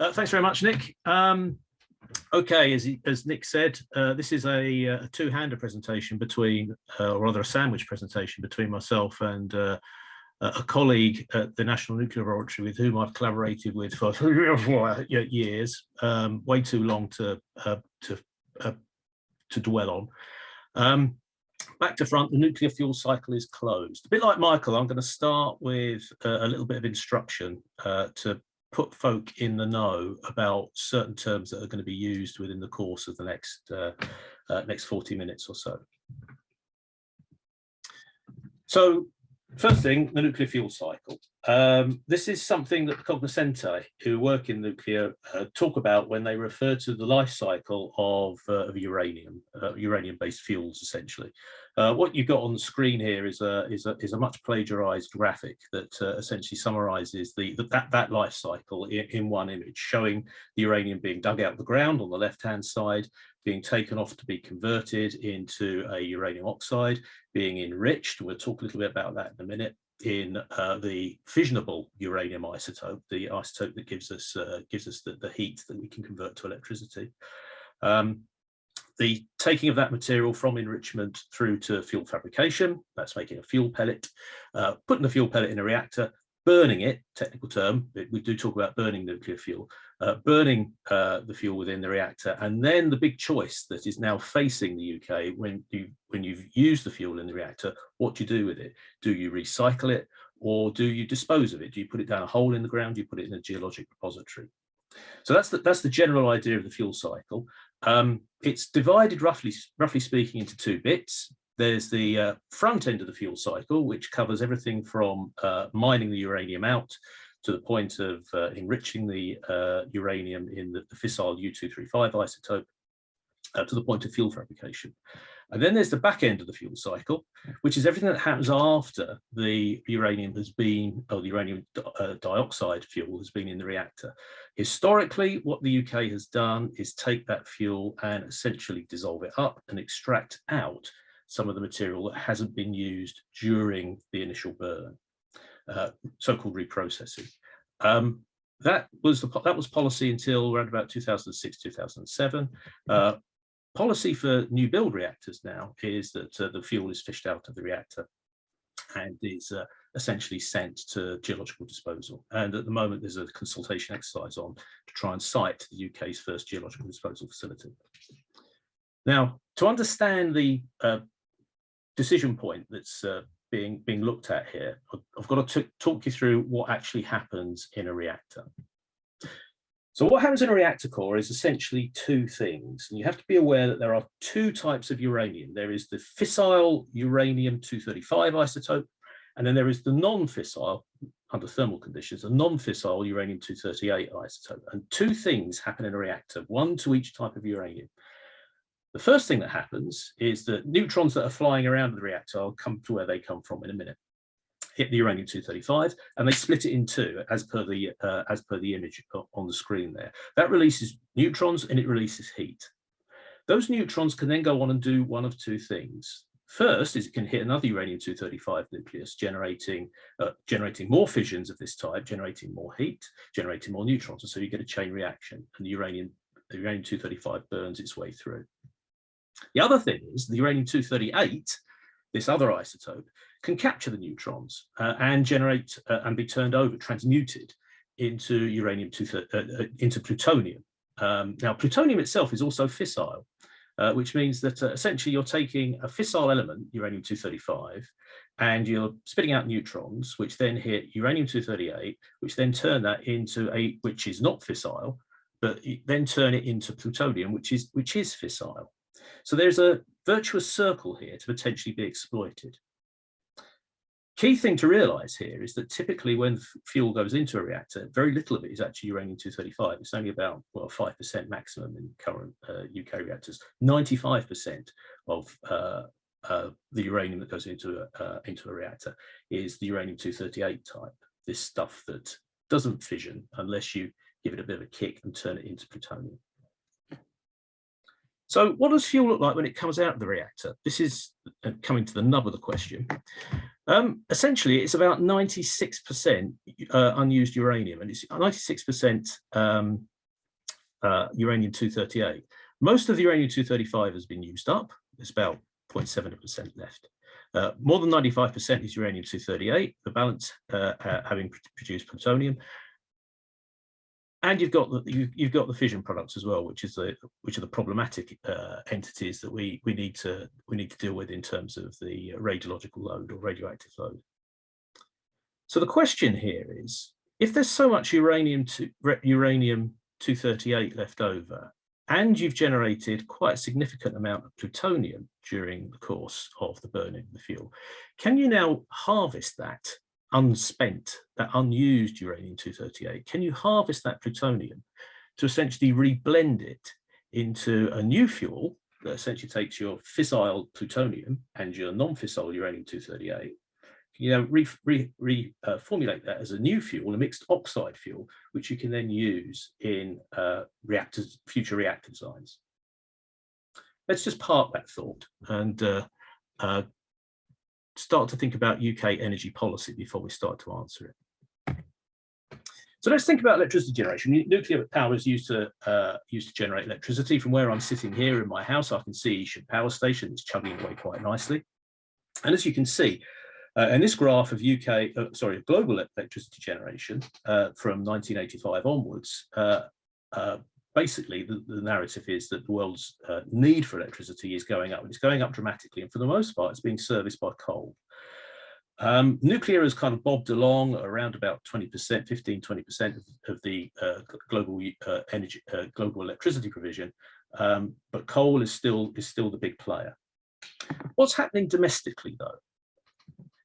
Thanks very much, Nick. Okay, as Nick said, this is a two-hander presentation between, or rather a sandwich presentation between myself and a colleague at the National Nuclear Laboratory with whom I've collaborated with for years, way too long to dwell on. Back to front, the nuclear fuel cycle is closed. A bit like Michael, I'm going to start with a little bit of instruction to put folk in the know about certain terms that are going to be used within the course of the next 40 minutes or so. So, first thing, the nuclear fuel cycle. This is something that the cognoscenti who work in nuclear talk about when they refer to the life cycle of uranium, uranium-based fuels, essentially. What you've got on the screen here is a much plagiarized graphic that essentially summarizes that life cycle in one image, showing the uranium being dug out of the ground on the left-hand side, being taken off to be converted into a uranium oxide, being enriched. We'll talk a little bit about that in a minute, in the fissionable uranium isotope, the isotope that gives us the heat that we can convert to electricity. The taking of that material from enrichment through to fuel fabrication, that's making a fuel pellet, putting the fuel pellet in a reactor, burning it, technical term, we do talk about burning nuclear fuel, burning the fuel within the reactor, and then the big choice that is now facing the UK when you've used the fuel in the reactor, what do you do with it? Do you recycle it, or do you dispose of it? Do you put it down a hole in the ground? Do you put it in a geologic repository? So that's the general idea of the fuel cycle. It's divided roughly speaking into two bits. There's the front end of the fuel cycle, which covers everything from mining the uranium out to the point of enriching the uranium in the fissile U-235 isotope to the point of fuel fabrication. And then there's the back end of the fuel cycle, which is everything that happens after the uranium has been, or the uranium dioxide fuel has been in the reactor. Historically, what the UK has done is take that fuel and essentially dissolve it up and extract out some of the material that hasn't been used during the initial burn, so-called reprocessing. That was policy until around about 2006, 2007. Policy for new build reactors now is that the fuel is fished out of the reactor and is essentially sent to geological disposal. And at the moment, there's a consultation exercise on to try and site the UK's first geological disposal facility. Now, to understand the decision point that's being looked at here, I've got to talk you through what actually happens in a reactor. So what happens in a reactor core is essentially two things, and you have to be aware that there are two types of uranium. There is the fissile uranium-235 isotope, and then there is the non-fissile, under thermal conditions, the non-fissile uranium-238 isotope. And two things happen in a reactor, one to each type of uranium. The first thing that happens is that neutrons that are flying around the reactor, I'll come to where they come from in a minute, hit the uranium-235 and they split it in two as per the image on the screen there. That releases neutrons and it releases heat. Those neutrons can then go on and do one of two things. First is it can hit another uranium-235 nucleus, generating more fissions of this type, generating more heat, generating more neutrons, and so you get a chain reaction and the uranium-235 burns its way through. The other thing is the uranium-238, this other isotope, can capture the neutrons and generate and be turned over, transmuted into into plutonium. Now, plutonium itself is also fissile, which means that essentially you're taking a fissile element, uranium-235, and you're spitting out neutrons, which then hit uranium-238, which then turn that into which is not fissile, but then turn it into plutonium, which is fissile. So there's a virtuous circle here to potentially be exploited. Key thing to realize here is that typically when fuel goes into a reactor, very little of it is actually uranium-235. It's only about 5% maximum in current UK reactors. 95% of the uranium that goes into a reactor is the uranium-238 type, this stuff that doesn't fission unless you give it a bit of a kick and turn it into plutonium. So what does fuel look like when it comes out of the reactor? This is coming to the nub of the question. Essentially, it's about 96% unused uranium, and it's 96% uranium-238. Most of the uranium-235 has been used up. There's about 0.7% left. More than 95% is uranium-238, the balance having produced plutonium. And you've got the fission products as well, which are the problematic entities that we need to deal with in terms of the radiological load or radioactive load. So the question here is, if there's so much uranium-238 left over, and you've generated quite a significant amount of plutonium during the course of the burning of the fuel, can you now harvest that unspent, that unused uranium-238? Can you harvest that plutonium to essentially reblend it into a new fuel that essentially takes your fissile plutonium and your non-fissile uranium-238, reformulate that as a new fuel, a mixed oxide fuel, which you can then use in future reactor designs? Let's just park that thought and start to think about UK energy policy before we start to answer it. So let's think about electricity generation. Nuclear power is used to generate electricity. From where I'm sitting here in my house, I can see Isham Power Station. It's chugging away quite nicely. And as you can see, in this graph of global electricity generation from 1985 onwards, basically the narrative is that the world's need for electricity is going up, and it's going up dramatically. And for the most part, it's being serviced by coal. Nuclear has kind of bobbed along around about 20%, 15–20% of the global global electricity provision, but coal is still the big player. What's happening domestically, though?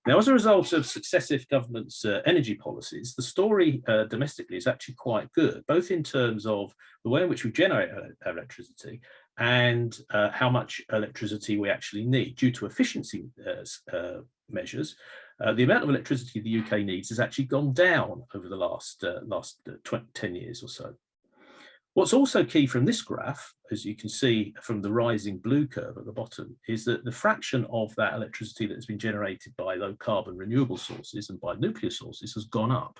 Now, as a result of successive governments' energy policies, the story domestically is actually quite good, both in terms of the way in which we generate our electricity and how much electricity we actually need. Due to efficiency measures, the amount of electricity the UK needs has actually gone down over the last 10 years or so. What's also key from this graph, as you can see from the rising blue curve at the bottom, is that the fraction of that electricity that has been generated by low carbon renewable sources and by nuclear sources has gone up.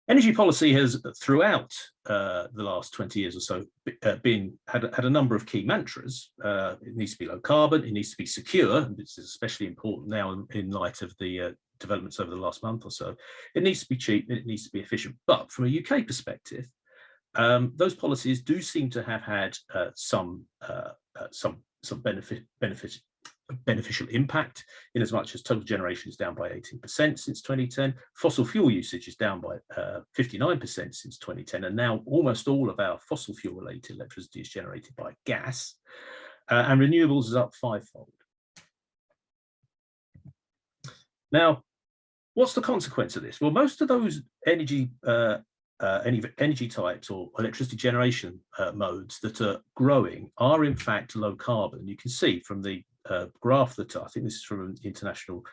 Energy policy has, throughout the last 20 years or so, had a number of key mantras. It needs to be low carbon, it needs to be secure, and this is especially important now in light of the developments over the last month or so. It needs to be cheap, and it needs to be efficient. But from a UK perspective, those policies do seem to have had some beneficial impact, in as much as total generation is down by 18% since 2010. Fossil fuel usage is down by 59% since 2010, and now almost all of our fossil fuel related electricity is generated by gas, and renewables is up 5-fold. Now, what's the consequence of this? Well, most of those energy types or electricity generation modes that are growing are in fact low carbon. You can see from the graph that I think this is from the International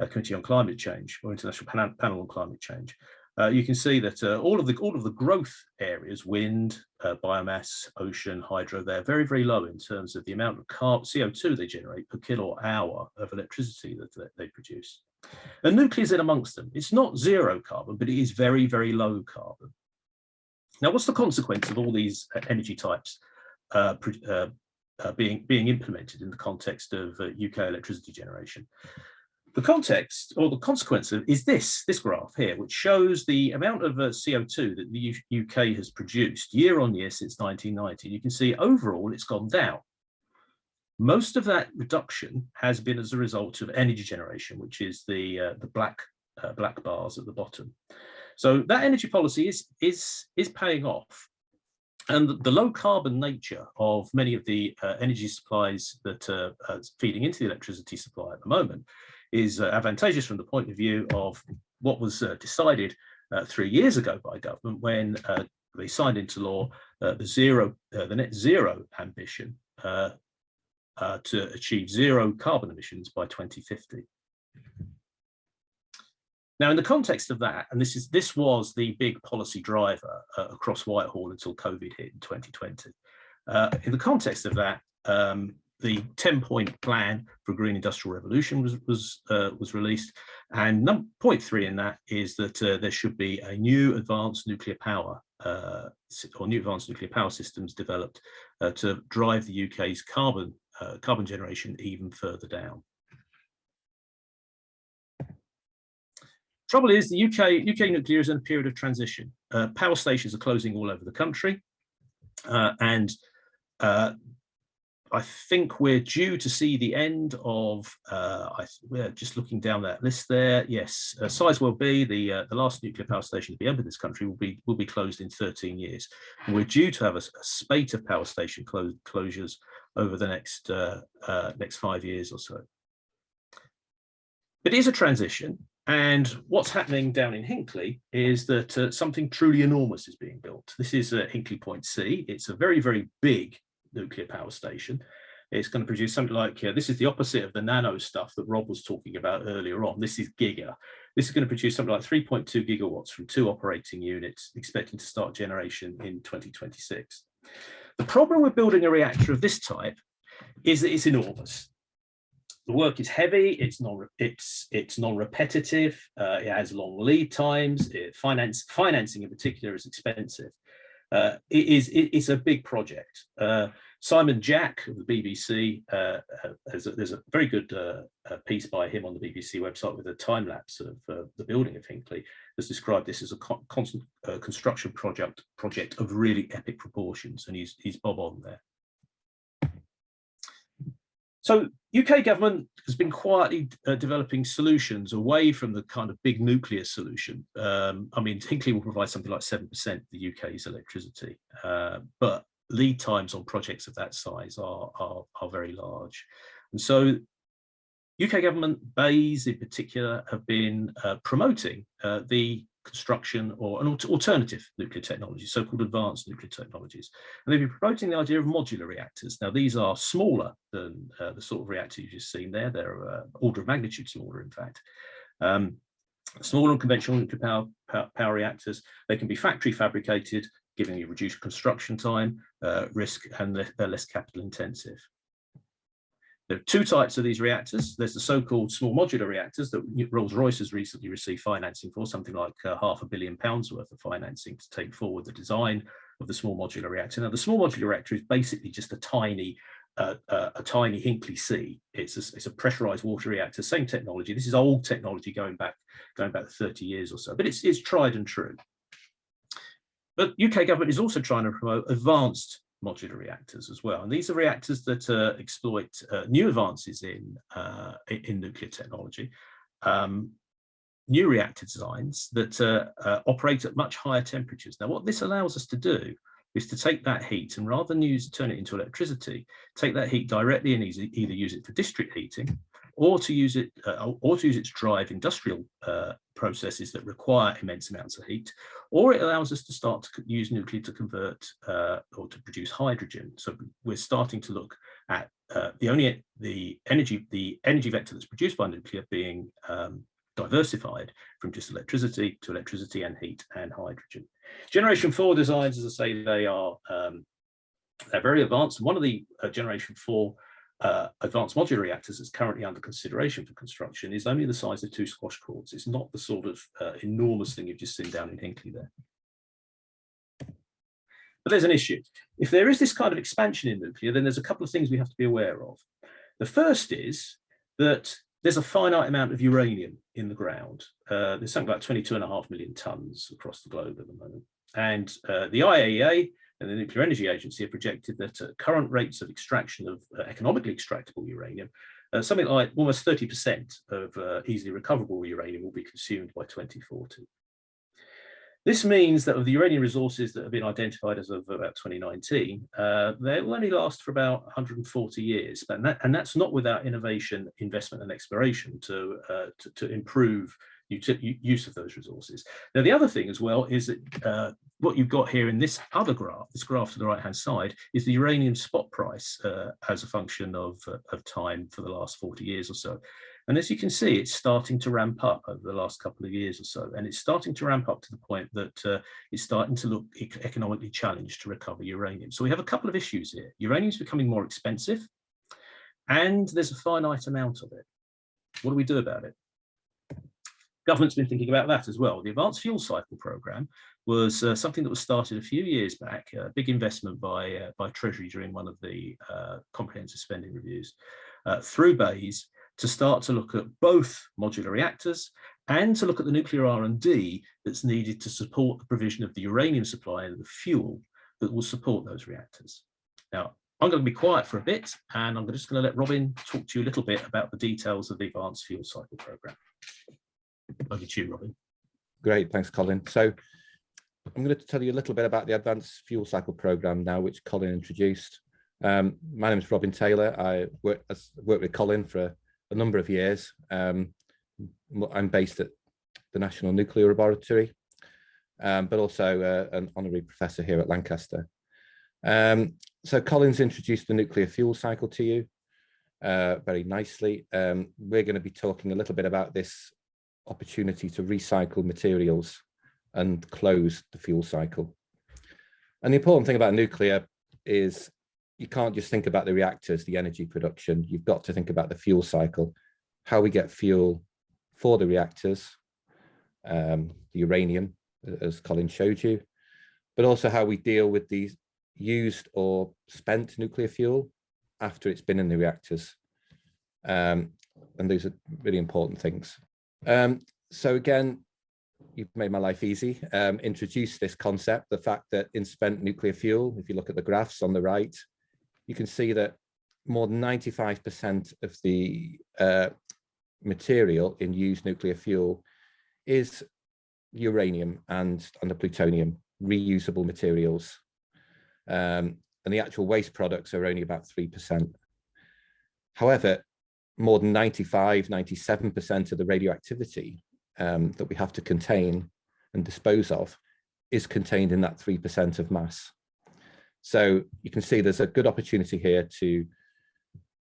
Committee on Climate Change, or International Panel on Climate Change. You can see that all of the growth areas, wind, biomass, ocean, hydro, they're very, very low in terms of the amount of CO2 they generate per kilowatt hour of electricity that they produce. And nuclear is in amongst them. It's not zero carbon, but it is very, very low carbon. Now, what's the consequence of all these energy types being implemented in the context of UK electricity generation? The context, or the consequence of, is this graph here, which shows the amount of CO2 that the UK has produced year on year since 1990. You can see overall it's gone down. Most of that reduction has been as a result of energy generation, which is the black bars at the bottom. So that energy policy is paying off, and the low carbon nature of many of the energy supplies that are feeding into the electricity supply at the moment is advantageous from the point of view of what was decided 3 years ago by government when they signed into law the net zero ambition to achieve zero carbon emissions by 2050. Now, in the context of that, and this was the big policy driver across Whitehall until COVID hit in 2020, In the context of that, the 10-point plan for a green industrial revolution was released, and point 3 in that is that there should be a new advanced nuclear power or new advanced nuclear power systems developed to drive the UK's carbon generation even further down. Trouble is, the UK nuclear is in a period of transition. Power stations are closing all over the country, and I think we're due to see the end of, we're just looking down that list there. Yes, Sizewell B, the last nuclear power station to be entered this country, will be closed in 13 years. And we're due to have a spate of power station closures over the next 5 years or so. It is a transition, and what's happening down in Hinkley is that something truly enormous is being built. This is Hinkley Point C. It's a very, very big nuclear power station. It's going to produce something like, this is the opposite of the nano stuff that Rob was talking about earlier on. This is giga. This is going to produce something like 3.2 gigawatts from 2 operating units, expecting to start generation in 2026. The problem with building a reactor of this type is that it's enormous. The work is heavy, it's non-repetitive, it has long lead times, financing in particular is expensive. It's a big project. Simon Jack of the BBC, there's a very good piece by him on the BBC website with a time lapse of the building of Hinkley, has described this as a constant construction project of really epic proportions, and he's bob on there. So UK government has been quietly developing solutions away from the kind of big nuclear solution. I mean, Hinkley will provide something like 7% of the UK's electricity, but lead times on projects of that size are very large. And so UK government, BEIS in particular, have been promoting the construction or an alternative nuclear technology, so-called advanced nuclear technologies. And they've been promoting the idea of modular reactors. Now, these are smaller than the sort of reactor you've just seen there. They're order of magnitude smaller, in fact. Smaller and conventional nuclear power reactors, they can be factory fabricated, giving you reduced construction time, risk, and they're less capital intensive. There are 2 types of these reactors. There's the so-called small modular reactors that Rolls-Royce has recently received financing for, something like £500 million worth of financing to take forward the design of the small modular reactor. Now, the small modular reactor is basically just a tiny Hinkley C. It's a pressurized water reactor, same technology. This is old technology going back 30 years or so, but it's tried and true. But UK government is also trying to promote advanced modular reactors as well, and these are reactors that exploit new advances in nuclear technology, new reactor designs that operate at much higher temperatures. Now, what this allows us to do is to take that heat and rather than turn it into electricity, take that heat directly and either use it for district heating, or to use it, or to use its drive industrial processes that require immense amounts of heat, or it allows us to start to use nuclear to convert or to produce hydrogen. So we're starting to look at the energy vector that's produced by nuclear being diversified from just electricity to electricity and heat and hydrogen. Generation 4 designs, as I say, they're very advanced. And one of the Generation 4 advanced modular reactors that's currently under consideration for construction is only the size of 2 squash courts. It's not the sort of enormous thing you've just seen down in Hinkley there. But there's an issue. If there is this kind of expansion in nuclear, then there's a couple of things we have to be aware of. The first is that there's a finite amount of uranium in the ground. There's something like 22.5 million tons across the globe at the moment. And the IAEA and the Nuclear Energy Agency have projected that at current rates of extraction of economically extractable uranium, something like almost 30% of easily recoverable uranium will be consumed by 2040. This means that of the uranium resources that have been identified as of about 2019, they will only last for about 140 years. And that's not without innovation, investment and exploration to improve use of those resources. Now, the other thing as well is that what you've got here in this other graph, this graph to the right-hand side, is the uranium spot price as a function of time for the last 40 years or so. And as you can see, it's starting to ramp up over the last couple of years or so. And it's starting to ramp up to the point that it's starting to look economically challenged to recover uranium. So we have a couple of issues here. Uranium is becoming more expensive, and there's a finite amount of it. What do we do about it? Government's been thinking about that as well. The Advanced Fuel Cycle Programme was something that was started a few years back, a big investment by Treasury during one of the comprehensive spending reviews through BEIS, to start to look at both modular reactors and to look at the nuclear R&D that's needed to support the provision of the uranium supply and the fuel that will support those reactors. Now, I'm going to be quiet for a bit, and I'm just going to let Robin talk to you a little bit about the details of the Advanced Fuel Cycle Programme. Over to you, Robin. Great, thanks, Colin. So I'm going to tell you a little bit about the Advanced Fuel Cycle Programme now, which Colin introduced. My name is Robin Taylor. I worked with Colin for a number of years. I'm based at the National Nuclear Laboratory, but also an honorary professor here at Lancaster. So Colin's introduced the nuclear fuel cycle to you very nicely. We're going to be talking a little bit about this opportunity to recycle materials and close the fuel cycle. And the important thing about nuclear is you can't just think about the reactors, the energy production. You've got to think about the fuel cycle, how we get fuel for the reactors, the uranium, as Colin showed you, but also how we deal with the used or spent nuclear fuel after it's been in the reactors. And those are really important things. So again, you've made my life easy. Introduce this concept, the fact that in spent nuclear fuel, if you look at the graphs on the right, you can see that more than 95% of the material in used nuclear fuel is uranium and the plutonium, reusable materials. And the actual waste products are only about 3%. However, more than 97% of the radioactivity that we have to contain and dispose of is contained in that 3% of mass. So you can see there's a good opportunity here to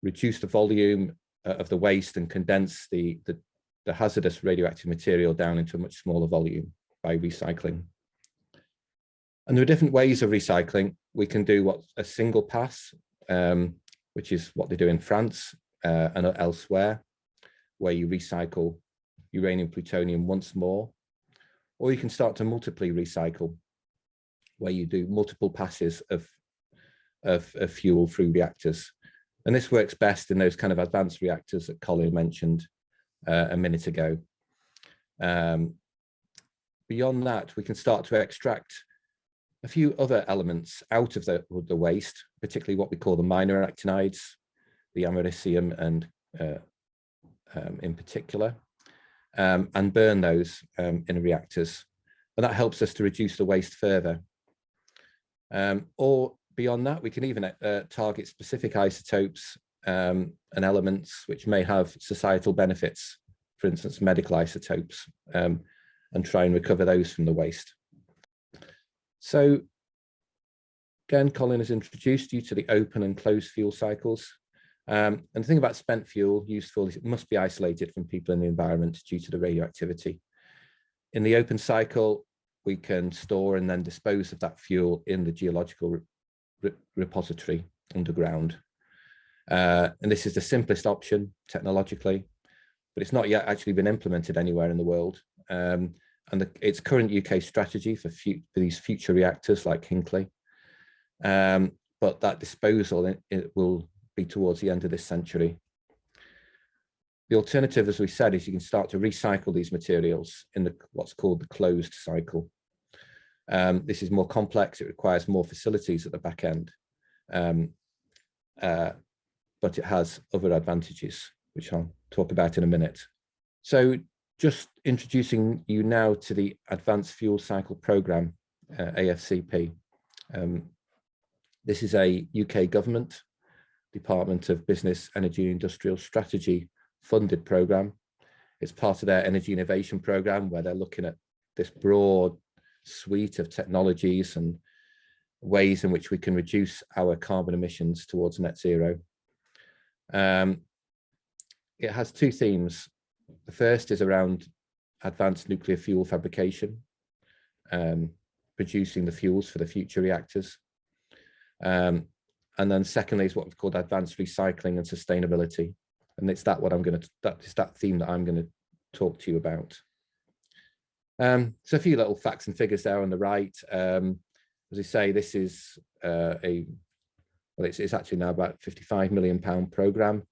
reduce the volume of the waste and condense the hazardous radioactive material down into a much smaller volume by recycling. And there are different ways of recycling. We can do what's a single pass, which is what they do in France and elsewhere, where you recycle uranium, plutonium once more, or you can start to multiply recycle, where you do multiple passes of fuel through reactors. And this works best in those kind of advanced reactors that Colin mentioned a minute ago. Beyond that, we can start to extract a few other elements out of the waste, particularly what we call the minor actinides, the americium and in particular, and burn those in reactors. And that helps us to reduce the waste further. Or beyond that, we can even target specific isotopes and elements which may have societal benefits, for instance, medical isotopes, and try and recover those from the waste. So again, Colin has introduced you to the open and closed fuel cycles. And the thing about spent fuel, used fuel, it must be isolated from people in the environment due to the radioactivity. In the open cycle, we can store and then dispose of that fuel in the geological repository underground. And this is the simplest option technologically, but it's not yet actually been implemented anywhere in the world. And its current UK strategy for these future reactors like Hinkley. But that disposal it will be towards the end of this century. The alternative, as we said, is you can start to recycle these materials in what's called the closed cycle. This is more complex. It requires more facilities at the back end, but it has other advantages, which I'll talk about in a minute. So just introducing you now to the Advanced Fuel Cycle Programme, AFCP. This is a UK government, Department of Business, Energy and Industrial Strategy funded programme. It's part of their energy innovation program, where they're looking at this broad suite of technologies and ways in which we can reduce our carbon emissions towards net zero. It has two themes. The first is around advanced nuclear fuel fabrication, producing the fuels for the future reactors. And then secondly is what we've called advanced recycling and sustainability. And it's that theme that I'm going to talk to you about. So a few little facts and figures there on the right. As I say, this is it's actually now about £55 million programme.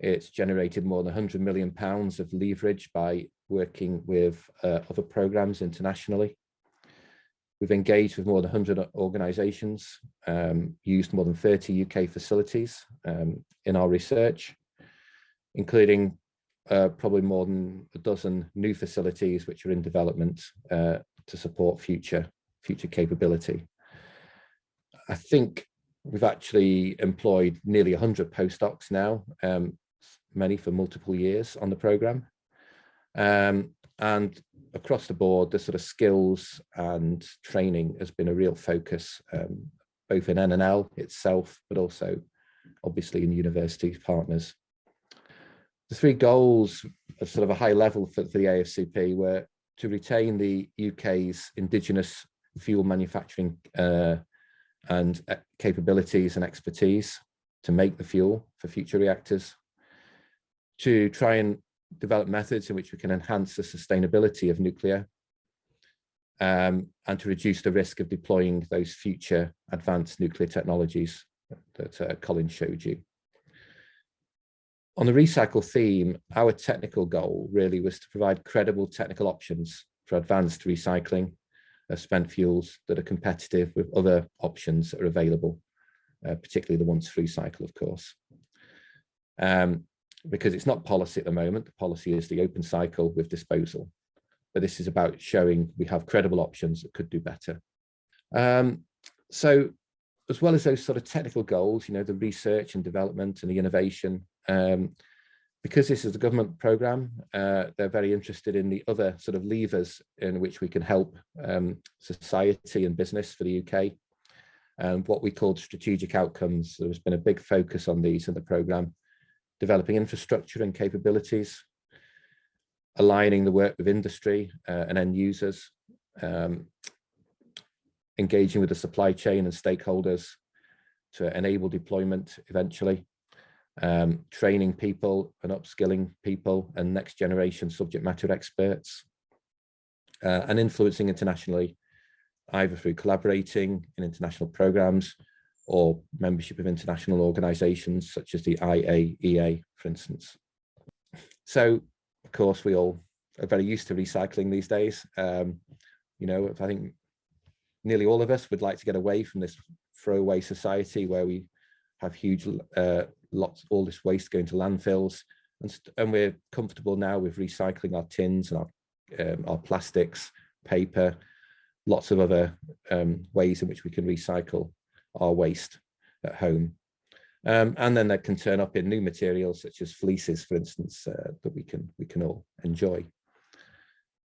It's generated more than £100 million of leverage by working with other programmes internationally. We've engaged with more than 100 organisations, used more than 30 UK facilities in our research, including probably more than a dozen new facilities which are in development to support future capability. I think we've actually employed nearly 100 postdocs now, many for multiple years on the programme. And across the board, the sort of skills and training has been a real focus, both in NNL itself, but also obviously in university partners. The three goals at sort of a high level for the AFCP were to retain the UK's indigenous fuel manufacturing and capabilities and expertise to make the fuel for future reactors, to try and develop methods in which we can enhance the sustainability of nuclear, and to reduce the risk of deploying those future advanced nuclear technologies that Colin showed you. On the recycle theme, our technical goal really was to provide credible technical options for advanced recycling of spent fuels that are competitive with other options that are available, particularly the once-through cycle, of course. Because it's not policy at the moment. The policy is the open cycle with disposal. But this is about showing we have credible options that could do better. So as well as those sort of technical goals, the research and development and the innovation, because this is a government programme, they're very interested in the other sort of levers in which we can help society and business for the UK, and what we called strategic outcomes. There's been a big focus on these in the programme: developing infrastructure and capabilities, aligning the work with industry and end users, engaging with the supply chain and stakeholders to enable deployment eventually, training people and upskilling people and next generation subject matter experts, and influencing internationally, either through collaborating in international programs or membership of international organisations such as the IAEA, for instance. So, of course, we all are very used to recycling these days. I think nearly all of us would like to get away from this throwaway society where we have huge all this waste going to landfills, and we're comfortable now with recycling our tins and our plastics, paper, lots of other ways in which we can recycle our waste at home. And then that can turn up in new materials such as fleeces, for instance, that we can all enjoy.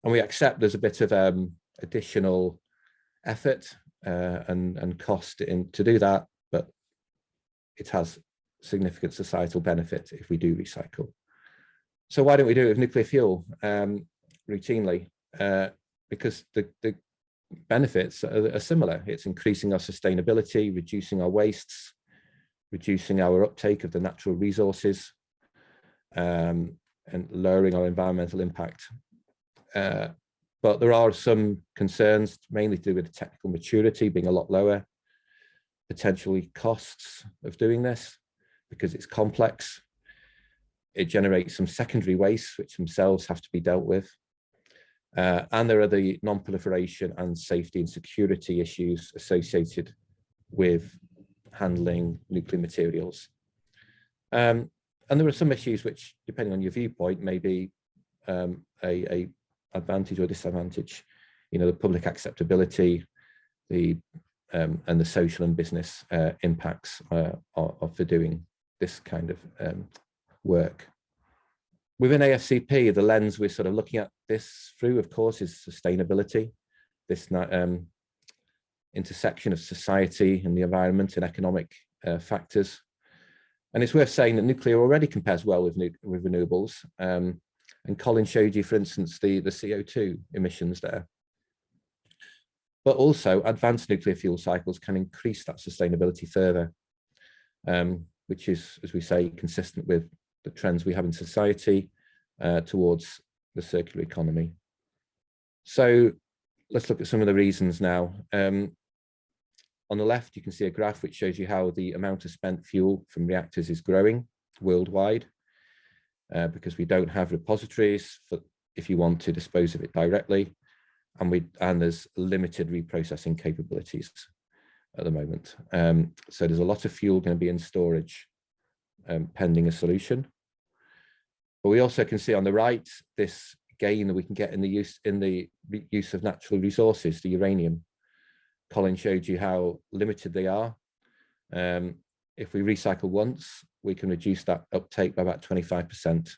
And we accept there's a bit of additional effort and cost to do that, but it has significant societal benefit if we do recycle. So why don't we do it with nuclear fuel routinely? Because the benefits are similar. It's increasing our sustainability, reducing our wastes, reducing our uptake of the natural resources, and lowering our environmental impact. But there are some concerns, mainly to do with the technical maturity being a lot lower, potentially costs of doing this because it's complex. It generates some secondary wastes which themselves have to be dealt with. And there are the non-proliferation and safety and security issues associated with handling nuclear materials. And there are some issues which, depending on your viewpoint, may be a advantage or disadvantage. The public acceptability, and the social and business impacts for doing this kind of work. Within AFCP, the lens we're sort of looking at this through, of course, is sustainability, this intersection of society and the environment and economic factors. And it's worth saying that nuclear already compares well with renewables. And Colin showed you, for instance, the CO2 emissions there. But also advanced nuclear fuel cycles can increase that sustainability further, which is, as we say, consistent with the trends we have in society towards the circular economy. So let's look at some of the reasons now. On the left, you can see a graph which shows you how the amount of spent fuel from reactors is growing worldwide, because we don't have repositories for if you want to dispose of it directly, and there's limited reprocessing capabilities at the moment. So there's a lot of fuel going to be in storage pending a solution. But we also can see on the right this gain that we can get in the use of natural resources, the uranium. Colin showed you how limited they are. If we recycle once, we can reduce that uptake by about 25%.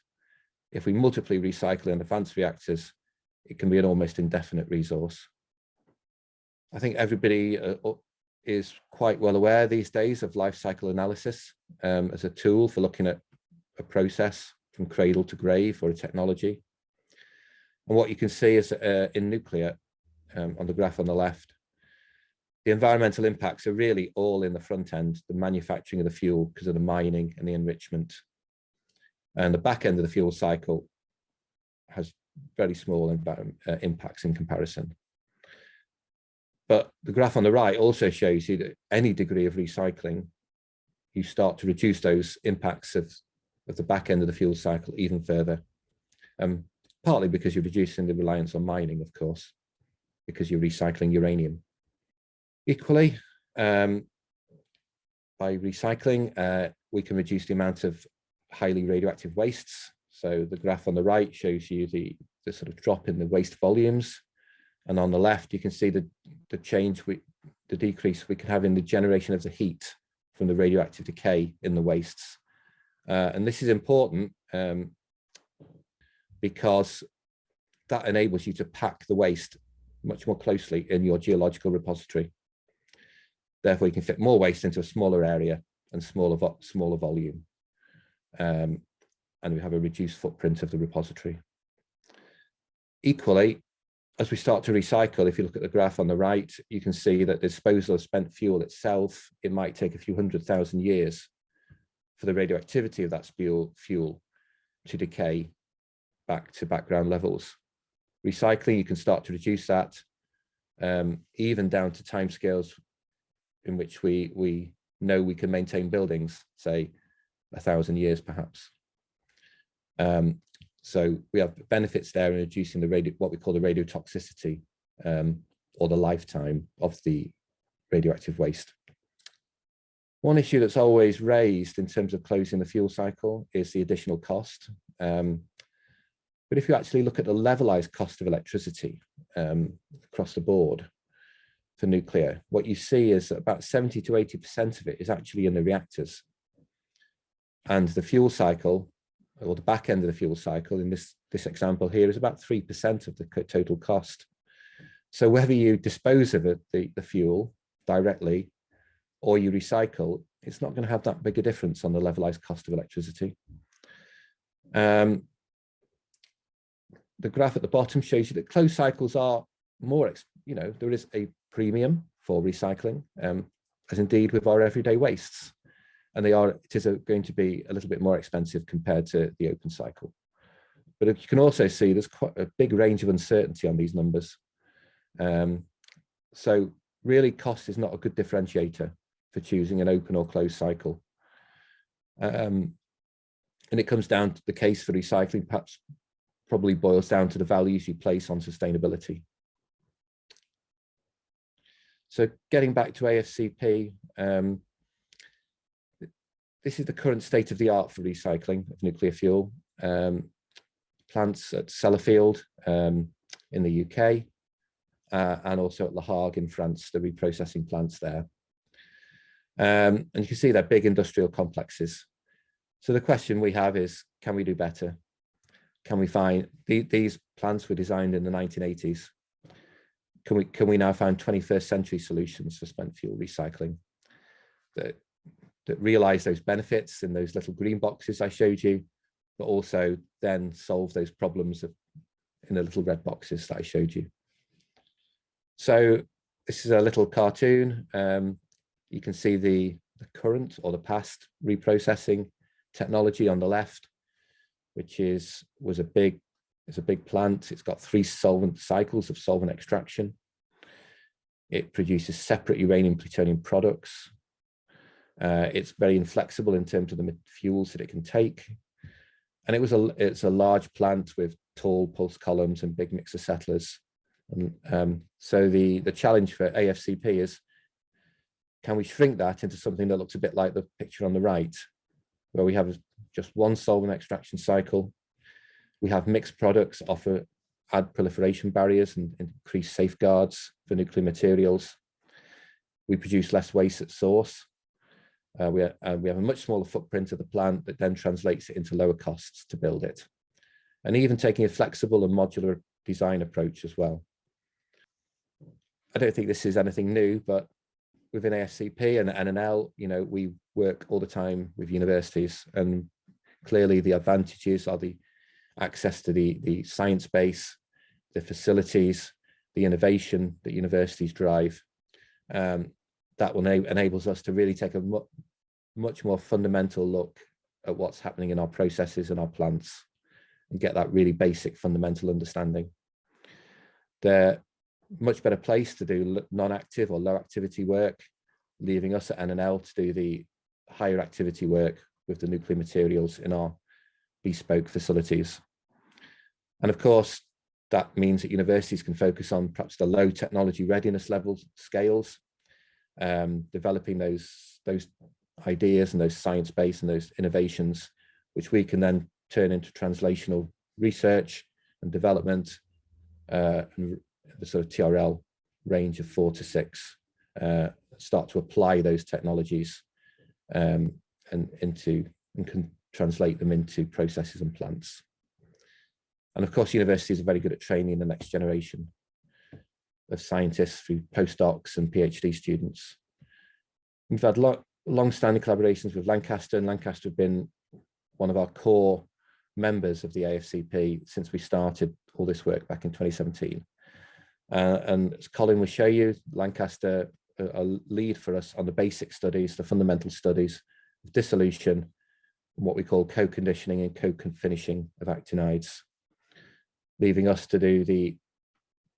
If we multiply recycle in advanced reactors, it can be an almost indefinite resource. I think everybody is quite well aware these days of life cycle analysis as a tool for looking at a process from cradle to grave or a technology. And what you can see is in nuclear, on the graph on the left, the environmental impacts are really all in the front end, the manufacturing of the fuel because of the mining and the enrichment. And the back end of the fuel cycle has very small impacts in comparison. But the graph on the right also shows you that any degree of recycling, you start to reduce those impacts of the back end of the fuel cycle even further. Partly because you're reducing the reliance on mining, of course, because you're recycling uranium. Equally, by recycling, we can reduce the amount of highly radioactive wastes. So the graph on the right shows you the sort of drop in the waste volumes. And on the left, you can see the decrease we can have in the generation of the heat from the radioactive decay in the wastes. And this is important because that enables you to pack the waste much more closely in your geological repository. Therefore, you can fit more waste into a smaller area and smaller volume. And we have a reduced footprint of the repository. Equally, as we start to recycle, if you look at the graph on the right, you can see that the disposal of spent fuel itself, it might take a few 100,000 years for the radioactivity of that fuel to decay back to background levels. Recycling, you can start to reduce that even down to timescales in which we know we can maintain buildings, say 1,000 years perhaps. So we have benefits there in reducing what we call the radiotoxicity or the lifetime of the radioactive waste. One issue that's always raised in terms of closing the fuel cycle is the additional cost. But if you actually look at the levelized cost of electricity across the board for nuclear, what you see is that about 70 to 80% of it is actually in the reactors. And the fuel cycle, or the back end of the fuel cycle in this example here, is about 3% of the total cost. So whether you dispose of the fuel directly or you recycle, it's not going to have that big a difference on the levelized cost of electricity. The graph at the bottom shows you that closed cycles are more, there is a premium for recycling, as indeed with our everyday wastes. And it is going to be a little bit more expensive compared to the open cycle. But you can also see there's quite a big range of uncertainty on these numbers. So really cost is not a good differentiator for choosing an open or closed cycle. And it comes down to the case for recycling, probably boils down to the values you place on sustainability. So getting back to AFCP, this is the current state of the art for recycling of nuclear fuel. Plants at Sellafield in the UK and also at Le Hague in France, the reprocessing plants there. And you can see they're big industrial complexes. So the question we have is, can we do better? can we find these plants were designed in the 1980s? Can we now find 21st century solutions for spent fuel recycling that realize those benefits in those little green boxes I showed you, but also then solve those problems in the little red boxes that I showed you? So this is a little cartoon. You can see the current or the past reprocessing technology on the left, which was a big plant. It's got 3 solvent cycles of solvent extraction. It produces separate uranium plutonium products. It's very inflexible in terms of the fuels that it can take. And it's a large plant with tall pulse columns and big mixer settlers. And so the challenge for AFCP is, can we shrink that into something that looks a bit like the picture on the right, where we have just 1 solvent extraction cycle? We have mixed products, add proliferation barriers and increase safeguards for nuclear materials. We produce less waste at source. We have a much smaller footprint of the plant that then translates it into lower costs to build it. And even taking a flexible and modular design approach as well. I don't think this is anything new, but within AFCP and NNL, we work all the time with universities, and clearly the advantages are the access to the science base, the facilities, the innovation that universities drive. That will enables us to really take a much more fundamental look at what's happening in our processes and our plants and get that really basic fundamental understanding. They're much better placed to do non-active or low activity work, leaving us at NNL to do the higher activity work with the nuclear materials in our bespoke facilities. And of course, that means that universities can focus on perhaps the low technology readiness level scales, developing those ideas and those science base and those innovations, which we can then turn into translational research and development, and the sort of TRL range of 4 to 6, start to apply those technologies and can translate them into processes and plants. And of course, universities are very good at training the next generation of scientists through postdocs and PhD students. We've had long-standing collaborations with Lancaster, and Lancaster have been one of our core members of the AFCP since we started all this work back in 2017. And as Colin will show you, Lancaster are lead for us on the basic studies, the fundamental studies of dissolution, what we call co-conditioning and co-finishing of actinides, leaving us to do the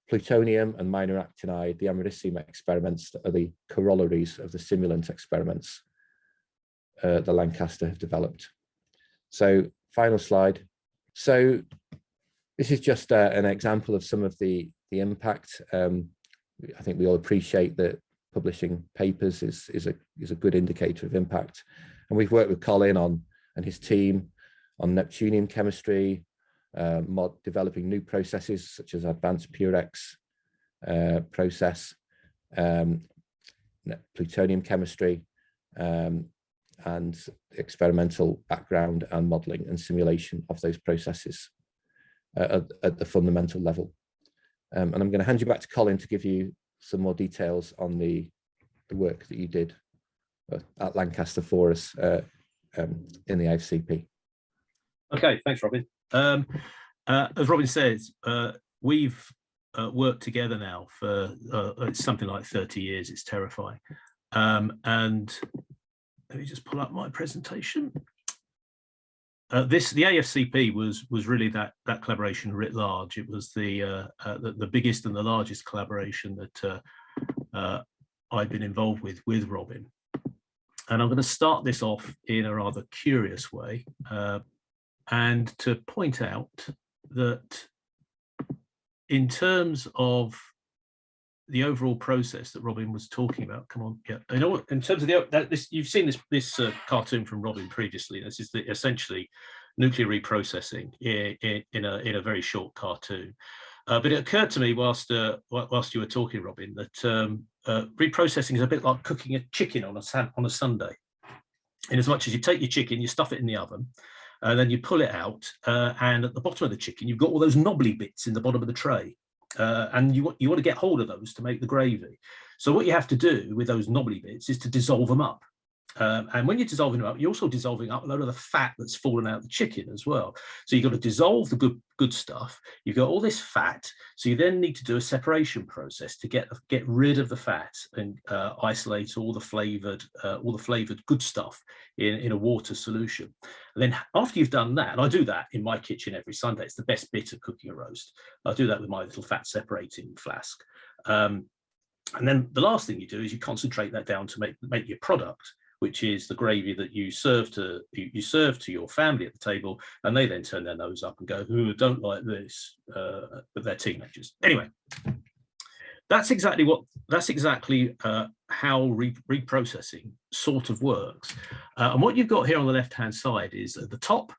plutonium and minor actinide, the americium experiments that are the corollaries of the simulant experiments that Lancaster have developed. So final slide. So this is just an example of some of the impact. I think we all appreciate that publishing papers is a good indicator of impact. And we've worked with Colin and his team on Neptunium chemistry, developing new processes such as advanced PUREX process, plutonium chemistry, and experimental background and modeling and simulation of those processes at the fundamental level. And I'm going to hand you back to Colin to give you some more details on the work that you did at Lancaster for us in the AFCP. Okay, thanks, Robin. As Robin says, we've worked together now for it's something like 30 years. It's terrifying. And let me just pull up my presentation. The AFCP was really that collaboration writ large. It was the biggest and the largest collaboration that I've been involved with Robin. And I'm going to start this off in a rather curious way, and to point out that in terms of the overall process that Robin was talking about, come on, yeah, I know in terms of you've seen this cartoon from Robin previously. This is essentially nuclear reprocessing in a very short cartoon. But it occurred to me whilst you were talking, Robin, that reprocessing is a bit like cooking a chicken on a Sunday. In as much as you take your chicken, you stuff it in the oven, and then you pull it out, and at the bottom of the chicken, you've got all those knobbly bits in the bottom of the tray. And you want to get hold of those to make the gravy. So what you have to do with those knobbly bits is to dissolve them up. And when you're dissolving them up, you're also dissolving up a load of the fat that's fallen out of the chicken as well. So you've got to dissolve the good stuff. You've got all this fat. So you then need to do a separation process to get rid of the fat and isolate all the flavored good stuff in a water solution. And then after you've done that, and I do that in my kitchen every Sunday. It's the best bit of cooking a roast. I do that with my little fat separating flask. And then the last thing you do is you concentrate that down to make your product, which is the gravy that you serve to your family at the table, and they then turn their nose up and go, "Ooh, don't like this," but they're teenagers. Anyway, that's exactly how reprocessing sort of works. And what you've got here on the left-hand side is at the top,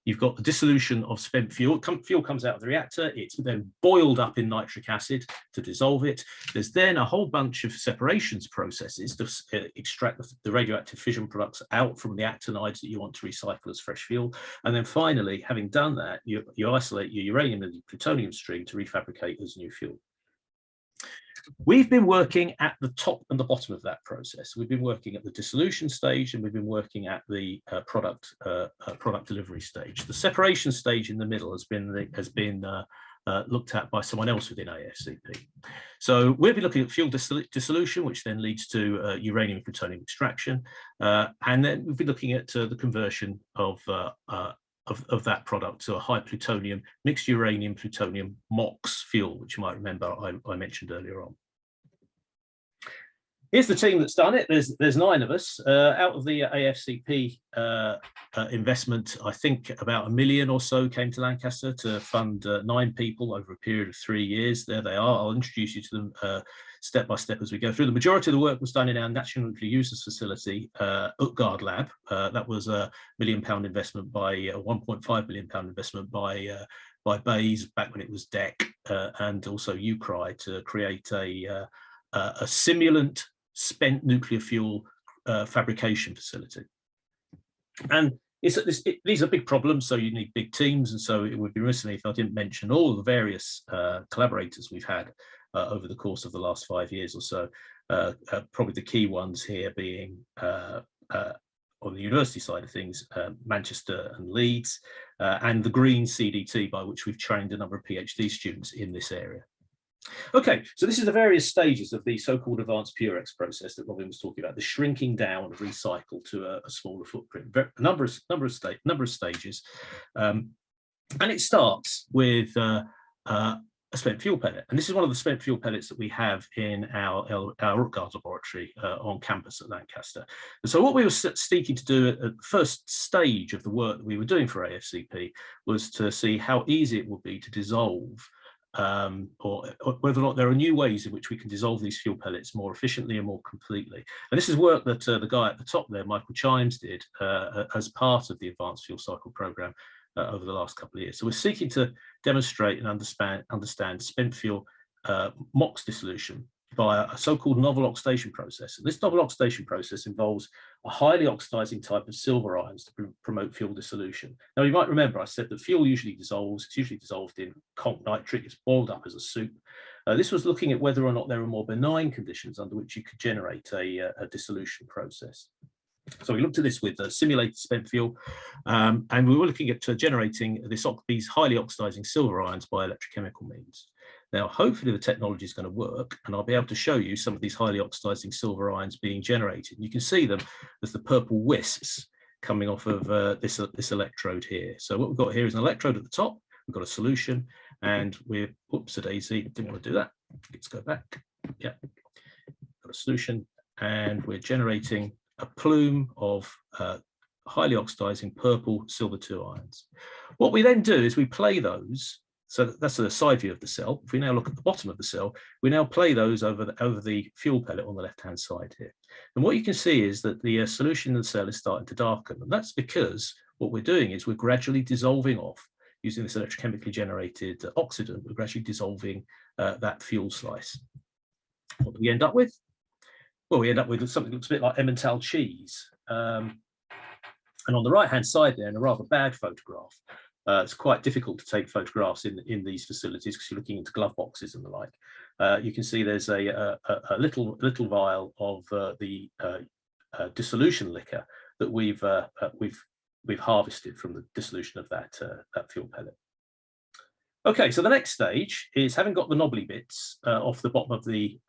you've got the dissolution of spent fuel. Fuel comes out of the reactor. It's then boiled up in nitric acid to dissolve it. There's then a whole bunch of separations processes to extract the radioactive fission products out from the actinides that you want to recycle as fresh fuel. And then finally, having done that, you isolate your uranium and your plutonium stream to refabricate as new fuel. We've been working at the top and the bottom of that process. We've been working at the dissolution stage, and we've been working at the product delivery stage. The separation stage in the middle has been looked at by someone else within AFCP. So we'll be looking at fuel dissolution, which then leads to uranium and plutonium extraction, and then we'll be looking at the conversion of that product to a high plutonium, mixed uranium plutonium MOX fuel, which you might remember I mentioned earlier on. Here's the team that's done it. There's 9 of us. Out of the AFCP investment, I think about $1 million or so came to Lancaster to fund 9 people over a period of 3 years. There they are. I'll introduce you to them step by step as we go through. The majority of the work was done in our National Nuclear Users Facility, Utgard Lab. That was a £1 million investment by a £1.5 million investment by Bayes back when it was DEC, and also UCRI to create a simulant spent nuclear fuel fabrication facility. And these are big problems, so you need big teams, and so it would be remiss of me if I didn't mention all the various collaborators we've had over the course of the last 5 years or so. Probably the key ones here being on the university side of things, Manchester and Leeds, and the Green CDT, by which we've trained a number of PhD students in this area. Okay, so this is the various stages of the so-called advanced PUREX process that Robin was talking about, the shrinking down of recycle to a smaller footprint, a number of stages, and it starts with a spent fuel pellet, and this is one of the spent fuel pellets that we have in our Utgard laboratory on campus at Lancaster. And so what we were seeking to do at the first stage of the work that we were doing for AFCP was to see how easy it would be to dissolve, or whether or not there are new ways in which we can dissolve these fuel pellets more efficiently and more completely. And this is work that the guy at the top there, Michael Chimes, did as part of the Advanced Fuel Cycle Programme over the last couple of years. So we're seeking to demonstrate and understand spent fuel MOX dissolution by a so-called novel oxidation process. And this novel oxidation process involves a highly oxidizing type of silver ions to promote fuel dissolution. Now, you might remember I said that fuel usually dissolves. It's usually dissolved in conch nitric. It's boiled up as a soup. This was looking at whether or not there are more benign conditions under which you could generate a dissolution process. So we looked at this with simulated spent fuel, and we were looking at generating these highly oxidizing silver ions by electrochemical means. Now, hopefully the technology is going to work, and I'll be able to show you some of these highly oxidizing silver ions being generated. You can see them as the purple wisps coming off of this electrode here. So what we've got here is an electrode at the top. We've got a solution, and we're, oops, a daisy, didn't want to do that. Let's go back. Yeah, got a solution, and we're generating a plume of highly oxidizing purple silver 2 ions. What we then do is we play those. So that's a side view of the cell. If we now look at the bottom of the cell, we now play those over the fuel pellet on the left-hand side here. And what you can see is that the solution in the cell is starting to darken. And that's because what we're doing is we're gradually dissolving off, using this electrochemically generated oxidant, we're gradually dissolving that fuel slice. What do we end up with? Well, we end up with something that looks a bit like Emmental cheese. And on the right-hand side there, in a rather bad photograph, it's quite difficult to take photographs in these facilities because you're looking into glove boxes and the like. You can see there's a little vial of the dissolution liquor that we've harvested from the dissolution of that fuel pellet. Okay, so the next stage is, having got the knobbly bits off the bottom of the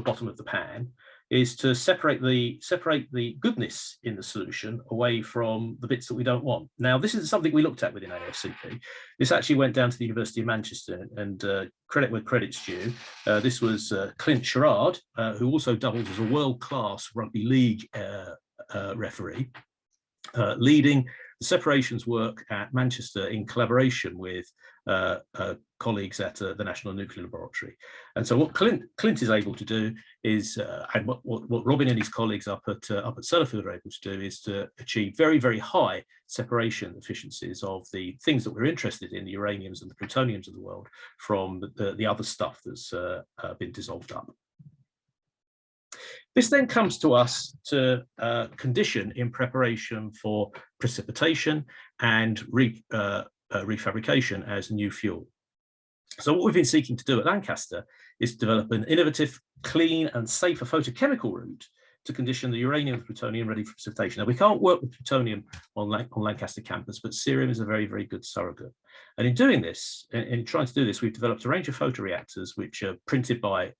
bottom of the pan, is to separate the goodness in the solution away from the bits that we don't want. Now, this is something we looked at within AFCP. This actually went down to the University of Manchester, and credit where credit's due. This was Clint Sherrard, who also doubles as a world-class rugby league referee, leading the separations work at Manchester in collaboration with colleagues at the National Nuclear Laboratory. And so what Clint is able to do is, and what Robin and his colleagues up at Sellafield are able to do, is to achieve very, very high separation efficiencies of the things that we're interested in, the uraniums and the plutoniums of the world, from the other stuff that's been dissolved up. This then comes to us to condition in preparation for precipitation and refabrication as new fuel. So what we've been seeking to do at Lancaster is develop an innovative, clean and safer photochemical route to condition the uranium and plutonium ready for precipitation. Now, we can't work with plutonium on Lancaster campus, but cerium is a very, very good surrogate. And in doing this, in trying to do this, we've developed a range of photoreactors which are printed by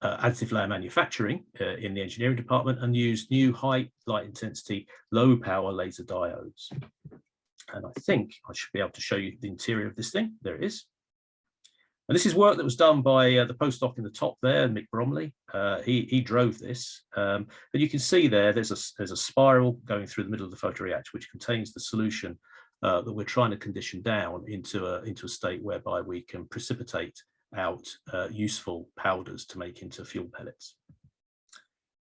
additive layer manufacturing in the engineering department, and use new high light intensity, low power laser diodes. And I think I should be able to show you the interior of this thing. There it is. And this is work that was done by the postdoc in the top there, Mick Bromley. He drove this. And you can see there's a spiral going through the middle of the photoreactor, which contains the solution that we're trying to condition down into a state whereby we can precipitate out useful powders to make into fuel pellets.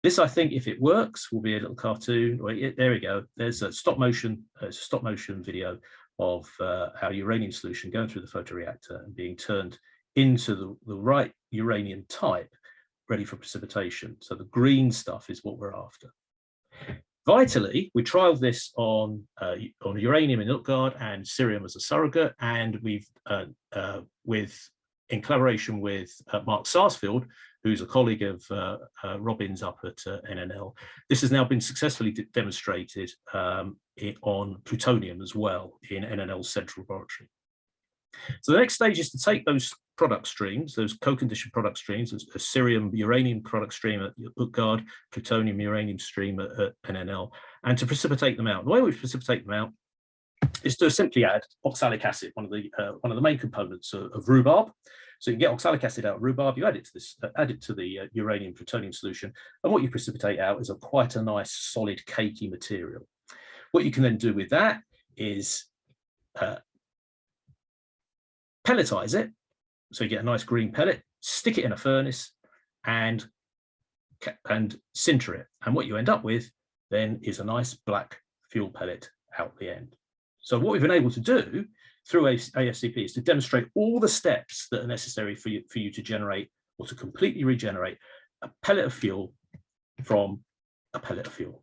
This, I think, if it works, will be a little cartoon. Well, there we go. There's a stop motion video of our uranium solution going through the photoreactor and being turned into the right uranium type, ready for precipitation. So the green stuff is what we're after. Vitally, we trialed this on uranium in Utgard and cerium as a surrogate, and we've in collaboration with Mark Sarsfield, who's a colleague of Robin's up at NNL. This has now been successfully demonstrated on plutonium as well in NNL's central laboratory. So the next stage is to take those product streams, those co-conditioned product streams, a cerium uranium product stream at Utgard, plutonium uranium stream at NNL, and to precipitate them out. The way we precipitate them out is to simply add oxalic acid, one of the main components of rhubarb. So you can get oxalic acid out of rhubarb, you add it to the uranium plutonium solution, and what you precipitate out is quite a nice solid cakey material. What you can then do with that is pelletize it, so you get a nice green pellet, stick it in a furnace, and sinter it. And what you end up with then is a nice black fuel pellet out the end. So what we've been able to do through AFCP is to demonstrate all the steps that are necessary for you to generate or to completely regenerate a pellet of fuel from a pellet of fuel.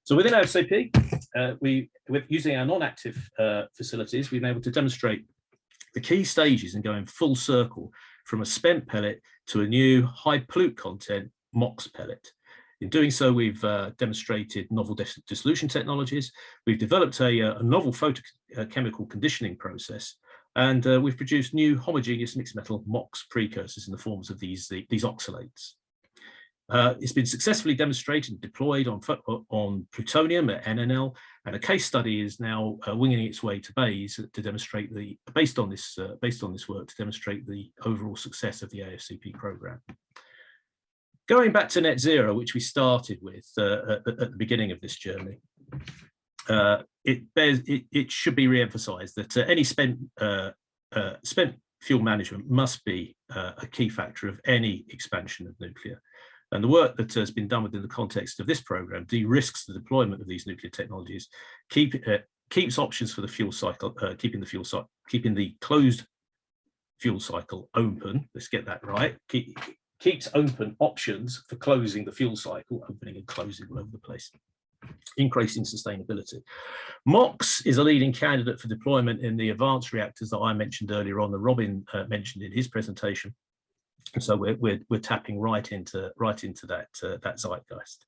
So within AFCP, with using our non-active facilities, we've been able to demonstrate the key stages in going full circle from a spent pellet to a new high pollute content MOX pellet. In doing so, we've demonstrated novel dissolution technologies. We've developed a novel photochemical conditioning process, and we've produced new homogeneous mixed metal MOX precursors in the forms of these oxalates. It's been successfully demonstrated and deployed on plutonium at NNL, and a case study is now winging its way to Bayes to demonstrate based on this work, to demonstrate the overall success of the AFCP program. Going back to net zero, which we started with at the beginning of this journey, it should be re-emphasised that any spent fuel management must be a key factor of any expansion of nuclear. And the work that has been done within the context of this programme de-risks the deployment of these nuclear technologies, keeps options for the fuel cycle, keeping the closed fuel cycle open. Let's get that right. keeps open options for closing the fuel cycle, opening and closing all over the place, increasing sustainability. MOX is a leading candidate for deployment in the advanced reactors that I mentioned earlier on, that Robin mentioned in his presentation. And so we're tapping right into that zeitgeist.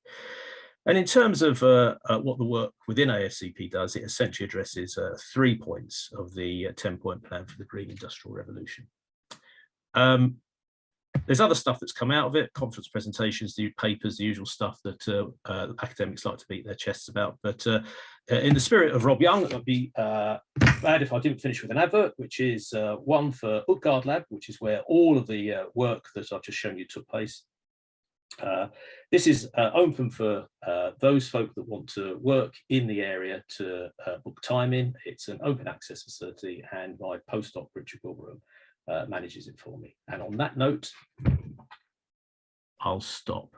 And in terms of what the work within AFCP does, it essentially addresses 3 points of the 10-point plan for the green industrial revolution. There's other stuff that's come out of it, conference presentations, the papers, the usual stuff that academics like to beat their chests about. But in the spirit of Rob Young, I'd be bad if I didn't finish with an advert, which is one for Utgard Lab, which is where all of the work that I've just shown you took place. This is open for those folk that want to work in the area to book time in. It's an open access facility, and my postdoc, Richard Wilbur, manages it for me. And on that note, I'll stop.